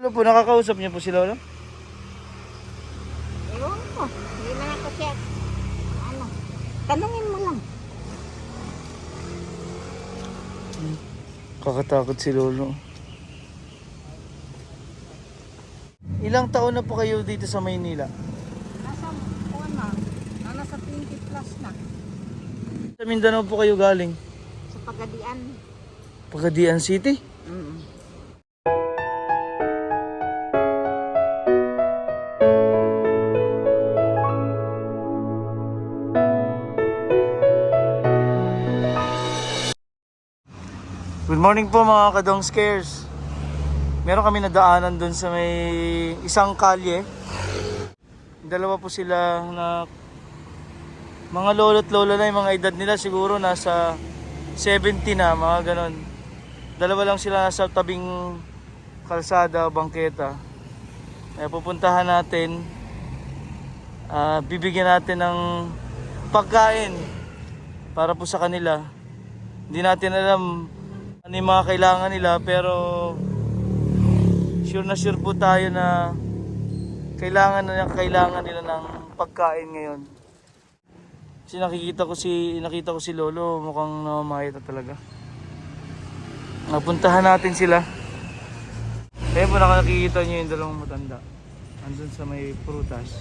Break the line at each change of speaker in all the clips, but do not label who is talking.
Ano po, nakakausap niyo po si Lolo?
Ewan ko. Hindi na ako siya. Ano? Tanungin mo lang.
Kakatakot si Lolo. Ilang taon na po kayo dito sa Maynila?
Nasa kuwan na. Nasa 20 plus na.
Sa Mindanao po kayo galing?
Sa Pagadian.
Pagadian City? Good morning po mga kadong scares. Meron kami nadaanan dun sa may isang kalye. Dalawa po sila na mga lolo't lola na, yung mga edad nila siguro nasa 70 na, mga ganon. Dalawa lang sila nasa tabing kalsada o bangketa. Kaya pupuntahan natin, bibigyan natin ng pagkain para po sa kanila. Hindi natin alam ano yung mga kailangan nila, pero sure na sure po tayo na kailangan nila ng pagkain ngayon. Kasi nakita ko si Lolo, mukhang namamayat na talaga. Napuntahan natin sila. Kaya po nakikita niyo yung dalawang matanda. Andun sa may prutas.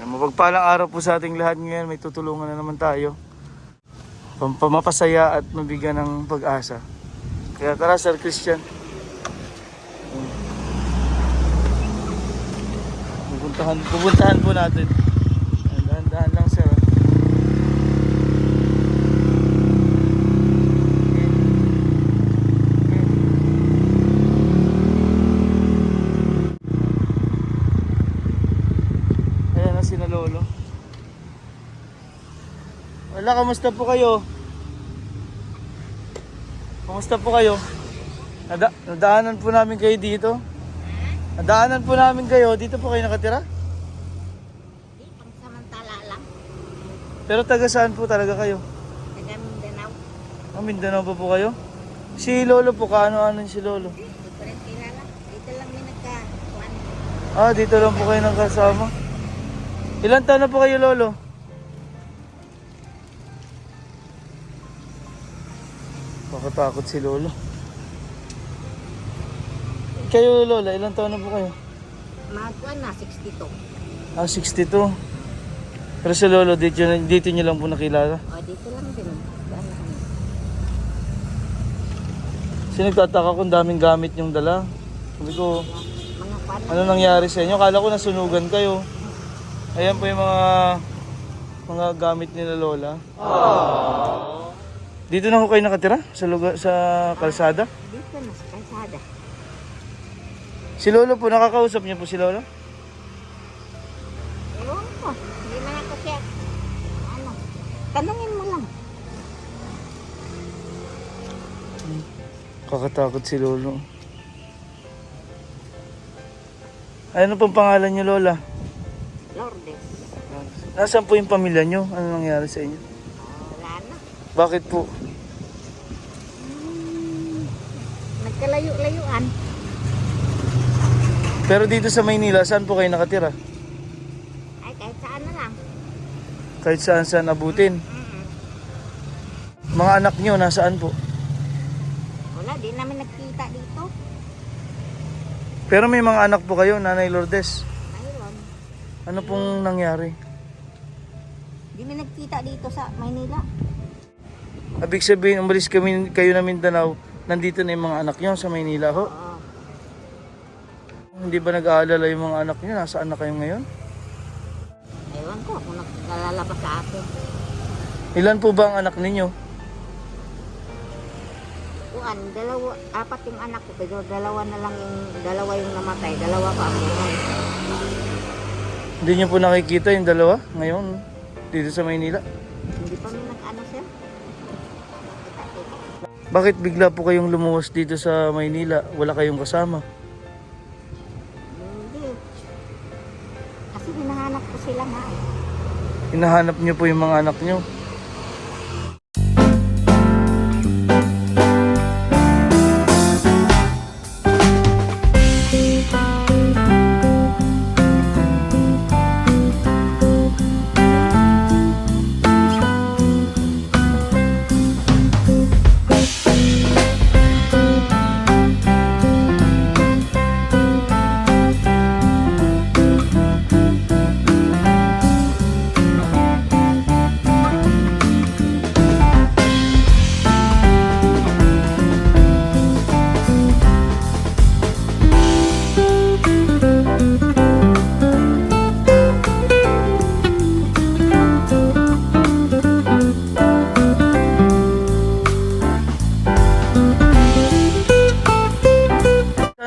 Mapagpalang araw po sa ating lahat ngayon. May tutulungan na naman tayo. Mapasaya at mabigyan ng pag-asa. Kaya tara, Sir Christian. Pupuntahan po natin. Dahan-dahan lang, sir. Ayan na sina Lolo. Wala, kamusta po kayo? Kamusta po kayo? Nadaanan po namin kayo dito. Nadaanan po namin kayo. Dito po kayo nakatira?
Hindi, pangsamantala lang.
Pero taga saan po talaga kayo?
Taga Mindanao.
Mindanao pa po kayo? Si Lolo po, kaano-ano si Lolo?
Hindi ko rin kilala. Dito lang may nagkakuan.
Dito lang po kayo nagkasama. Ilan taon na po kayo, Lolo? Makatakot si Lolo. Kayo, Lola, ilang taon na po kayo?
Magkuan na, 62.
62. Pero si Lolo, dito nyo lang po nakilala.
O, dito lang din.
Kasi nagtataka kung daming gamit yung dala. Sabi ko,
Mga kuan.
ano nangyari sa inyo? Kala ko nasunugan kayo. Ayan po yung mga gamit nila Lola. Dito na ko kayo nakatira? Sa lugar, sa kalsada?
Dito na sa kalsada.
Si Lolo po, nakakausap niyo po si Lolo?
Ewan ko. Hindi na ako siya. Ano? Tanungin mo lang.
Kakatakot si Lolo. Ano pong pangalan niyo, Lola?
Lourdes.
Nasaan po yung pamilya niyo? Ano nangyari sa inyo?
Wala na.
Bakit po?
Nagkalayo-layuan.
Pero dito sa Maynila, saan po kayo nakatira?
Ay, kahit saan na lang.
Kahit saan abutin. Mga anak niyo, nasaan po?
Wala, di namin nagkita dito.
Pero may mga anak po kayo, Nanay Lourdes.
Mayroon.
Ano pong nangyari?
Di namin nagkita dito sa Maynila.
Ibig sabihin, umalis kayo na Mindanao, nandito na yung mga anak niyo sa Maynila ho?
Oo.
Hindi ba nag-aalala yung mga anak niyo? Nasaan na kayo ngayon?
Ewan ko kung naglalabas sa akin.
Ilan po ba ang anak ninyo?
Kuan, apat yung anak ko. Pero dalawa yung namatay. Dalawa pa ang buhay.
Hindi niyo po nakikita yung dalawa ngayon dito sa Maynila?
Hindi pa may nag-ano siya.
Bakit bigla po kayong lumuwas dito sa Maynila? Wala kayong kasama?
Hindi. Kasi hinahanap ko sila nga eh.
Hinahanap niyo po yung mga anak niyo?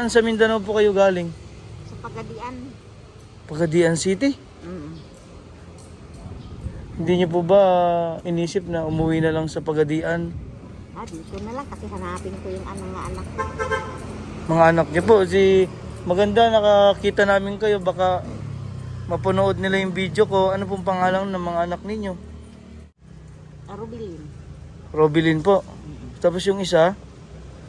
Saan sa Mindanao po kayo galing?
Sa Pagadian.
Pagadian City?
Mm.
Hindi niyo po ba inisip na umuwi na lang sa Pagadian?
Dito na lang kasi hanapin ko yung mga anak ko.
Mga anak niyo po, maganda nakakita namin kayo, baka mapanood nila yung video ko. Ano pong pangalan ng mga anak ninyo?
Rubilin.
Robilin po. Tapos yung isa,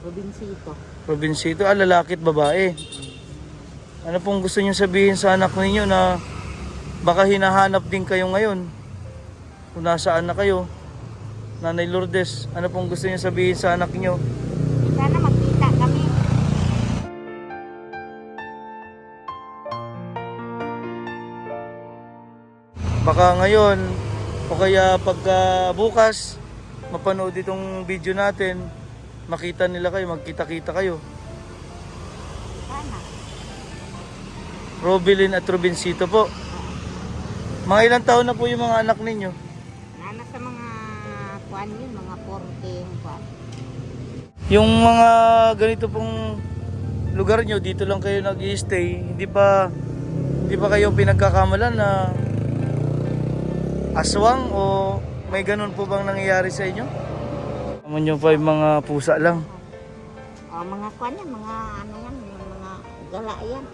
Robincito.
Robincito, lalaki at babae. Ano pong gusto niyo sabihin sa anak ninyo na baka hinahanap din kayo ngayon? Kung nasaan na kayo? Nanay Lourdes, ano pong gusto niyo sabihin sa anak niyo?
Sana magkita kami.
Baka ngayon o kaya pagka bukas mapanood itong video natin, makita nila kayo, magkita-kita kayo.
Sana.
Robilin at Robincito po. Mga ilang taon na po yung mga anak ninyo?
Nasa mga kuan yun, mga 40 kuan.
Yung mga ganito pong lugar nyo, dito lang kayo nag-i-stay, hindi pa kayo pinagkakamalan na aswang o may ganun po bang nangyayari sa inyo? Naman nyo pa yung mga pusa lang.
O mga kuan yan, mga ano yan, yung mga gala yan.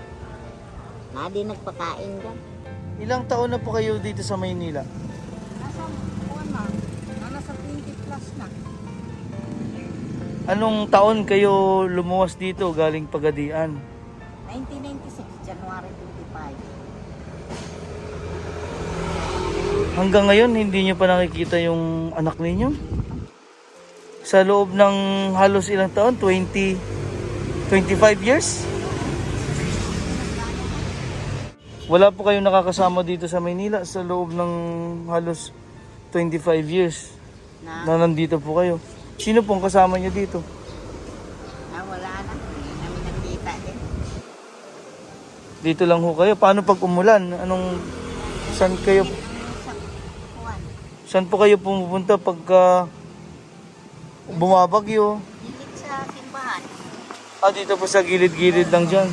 Di nagpakain dyan.
Ilang taon na po kayo dito sa Maynila?
Nasa kuan na, nasa 20 plus na.
Anong taon kayo lumuwas dito galing Pagadian?
1996, January 25.
Hanggang ngayon hindi nyo pa nakikita yung anak ninyo? Sa loob ng halos ilang taon? 25 years? Wala po kayong nakakasama dito sa Maynila sa loob ng halos 25 years na nandito po kayo. Sino pong kasama nyo dito?
Wala na. Hindi namin nakita din.
Dito lang ho kayo. Paano pag umulan? Saan kayo?
Sa kuan.
Saan po kayo pumupunta pagka bumabagyo?
Dikit sa simbahan.
Dito po sa gilid-gilid lang dyan.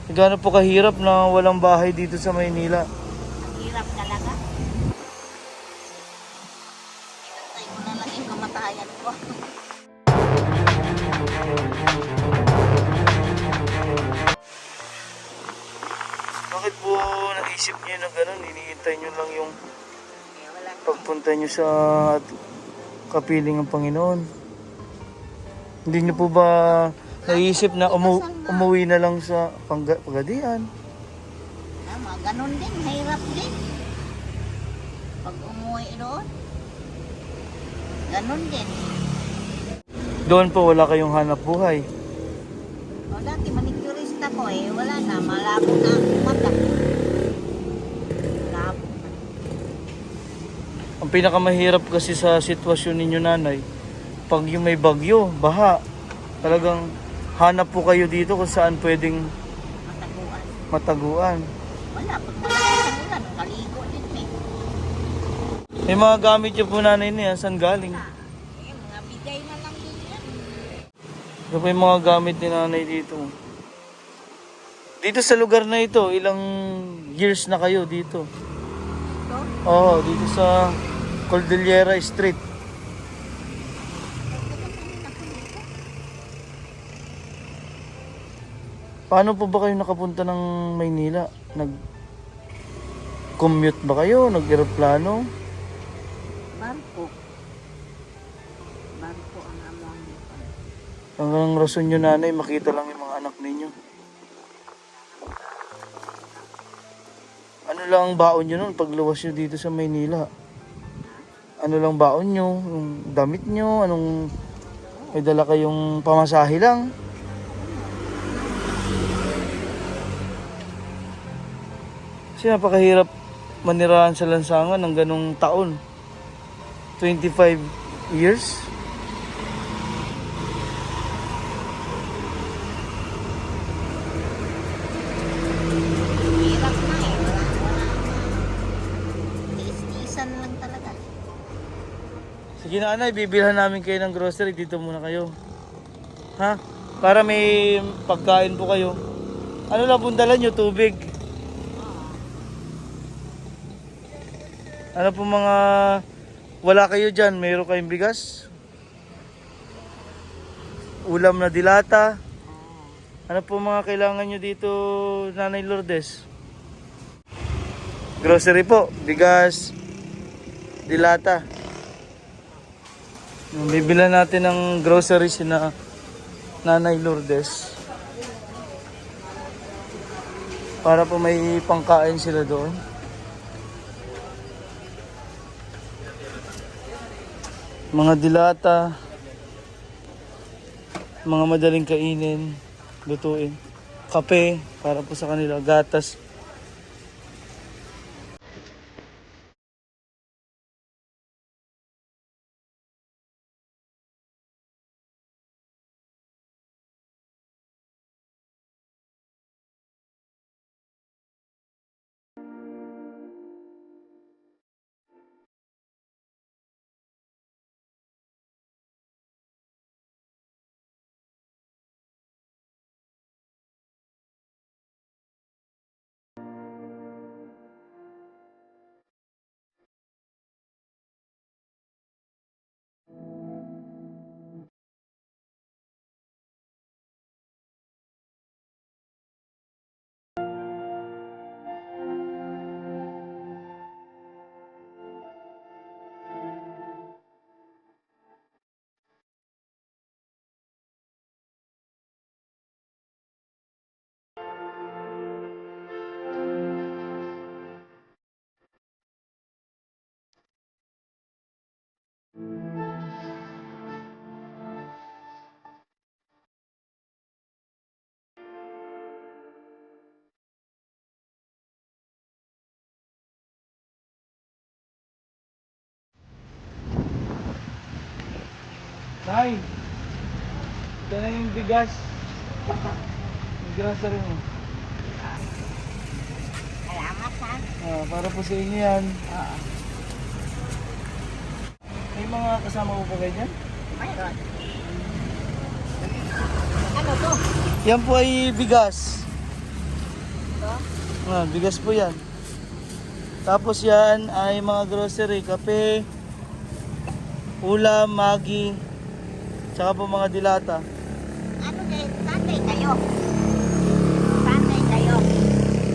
Gaano po kahirap na walang bahay dito sa Maynila?
Ang hirap talaga. Inantay ko na lang yung kamatayan ko.
Bakit po naisip niyo na gano'n? Iniintay niyo lang yung
Kaya wala.
pagpunta niyo sa kapiling ng Panginoon. Hindi niyo po ba naisip na umuwi na lang sa Pagadian?
Ganun din. Mahirap din. Pag umuwi doon. Ganun din.
Doon po wala kayong hanap buhay.
O dati manicurista ko wala na. Malabo na ang mata. Malabo na.
Ang pinakamahirap kasi sa sitwasyon ninyo, nanay, pag yung may bagyo, baha, talagang hanap po kayo dito kung saan pwedeng
Mataguan.
mataguan.
Wala. Pag malakas ang ulan, kaligo din
May mga gamit niyo po, nanay, niya, saan galing?
mga bigay na lang din yan.
Ito po yung mga gamit ni nanay dito. Dito sa lugar na ito, ilang years na kayo dito?
Ito.
Oo, dito sa Cordillera Street. Paano po ba kayo nakapunta ng Maynila? Nag-commute ba kayo? Nag-aeroplano?
Barko. Barko ang amon.
Hanggang rason nyo, nanay, makita lang yung mga anak ninyo. Ano lang ang baon nyo nun pagluwas nyo dito sa Maynila? Ano lang baon nyo? Yung damit nyo? Anong may dala kayong pamasahe lang? Kasi napakahirap manirahan sa lansangan ng ganong taon. 25 years.
Hirap na Wala. Tiis-tiisan lang talaga.
Sige, nanay, bibilhan namin kayo ng grocery. Dito muna kayo. Ha? Para may pagkain po kayo. Ano lang pong dala nyo? Tubig. Ano po mga wala kayo dyan? Mayroon kayong bigas? Ulam na dilata? Ano po mga kailangan nyo dito, Nanay Lourdes? Grocery po, bigas, dilata. Bibilan natin ng groceries na Nanay Lourdes. Para po may pangkain sila doon. Mga dilata, mga madaling kainin, lutuin. Kape, para po sa kanila, gatas. Nay, ito na yung bigas. Yung grocery mo.
Salamat ha.
Para po sa inyo yan.
Oo.
May mga kasama po ba kayo dyan?
Mayroon. Ano to?
Yan po ay bigas.
Ito?
Bigas po yan. Tapos yan ay mga grocery, kape, ulam, magi, tsaka po mga dilata.
Ano kayo? Sunday kayo? Sunday kayo?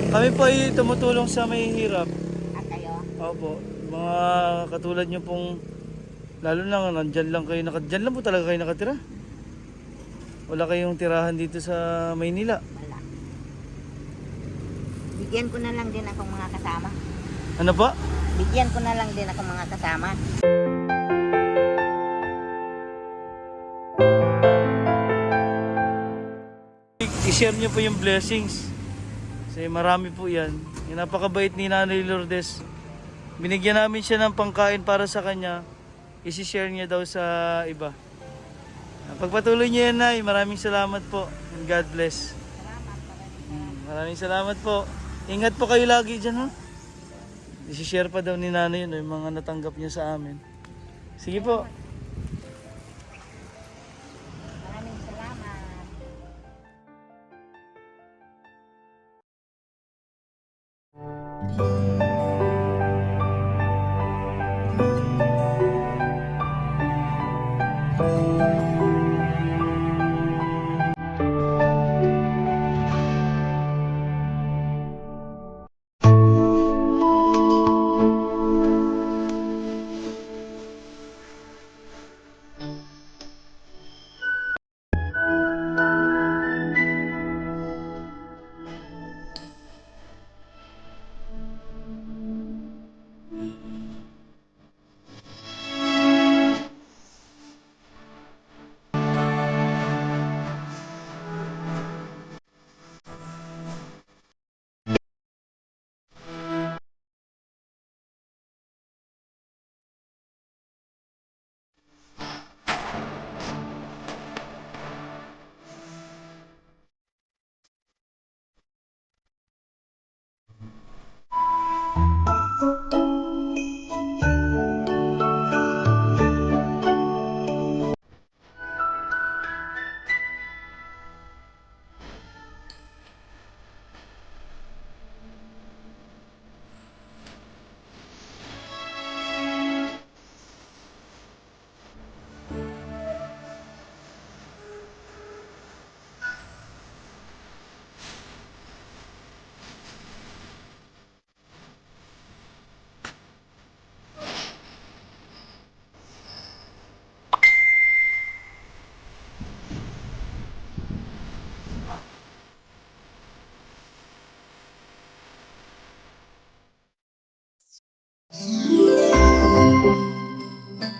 Kami po ay tumutulong sa may hirap.
At kayo?
Opo, mga katulad nyo pong, lalo na nandyan lang kayo, dyan lang po talaga kayo nakatira. Wala kayong tirahan dito sa Maynila.
Wala. Bigyan ko na lang din akong mga kasama.
Ano pa?
Bigyan ko na lang din akong mga kasama.
I-share nyo po yung blessings. Kasi marami po yan. Yung napakabait ni Nanay Lourdes. Binigyan namin siya ng pangkain para sa kanya. I-share niya daw sa iba. Pagpatuloy niyo yan, Nay. Maraming salamat po. And God bless. Maraming salamat po. Ingat po kayo lagi dyan, ha? I-share pa daw ni Nanay yun, yung mga natanggap niya sa amin. Sige po.
Maraming salamat.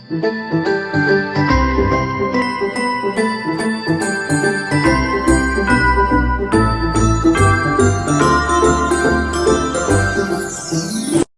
Bye.